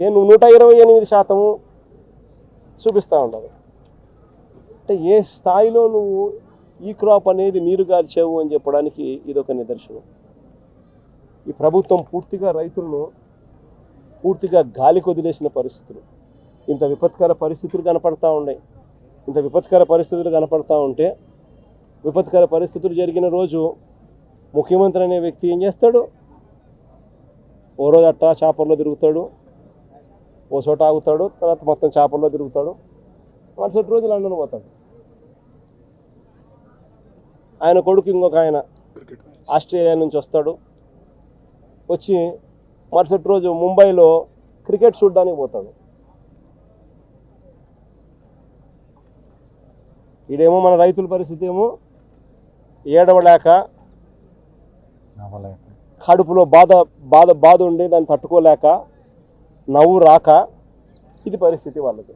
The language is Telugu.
నేను 128% చూపిస్తూ ఉంటాను. అంటే ఏ స్థాయిలో నువ్వు ఈ క్రాప్ అనేది నీరు గార్చావు అని చెప్పడానికి ఇదొక నిదర్శనం. ఈ ప్రభుత్వం పూర్తిగా రైతులను పూర్తిగా గాలికి వదిలేసిన పరిస్థితులు, ఇంత విపత్కర పరిస్థితులు కనపడతా ఉన్నాయి. ఇంత విపత్కర పరిస్థితులు కనపడతా ఉంటే, విపత్కర పరిస్థితులు జరిగిన రోజు ముఖ్యమంత్రి అనే వ్యక్తి ఏం చేస్తాడు? ఓ రోజు అట్టా చాపర్లో తిరుగుతాడు, ఓ చోట ఆగుతాడు, తర్వాత మొత్తం చాపర్లో తిరుగుతాడు, మరుసటి రోజు లండన్ పోతాడు. ఆయన కొడుకు ఇంకొక ఆయన ఆస్ట్రేలియా నుంచి వస్తాడు, వచ్చి మరుసటి రోజు ముంబైలో క్రికెట్ చూడడానికి పోతాడు. ఈడేమో మన రైతుల పరిస్థితి ఏమో ఏడవలేక, కడుపులో బాధ బాధ బాధ ఉండి దాన్ని తట్టుకోలేక, నవ్వు రాక, ఇది పరిస్థితి వాళ్ళకి.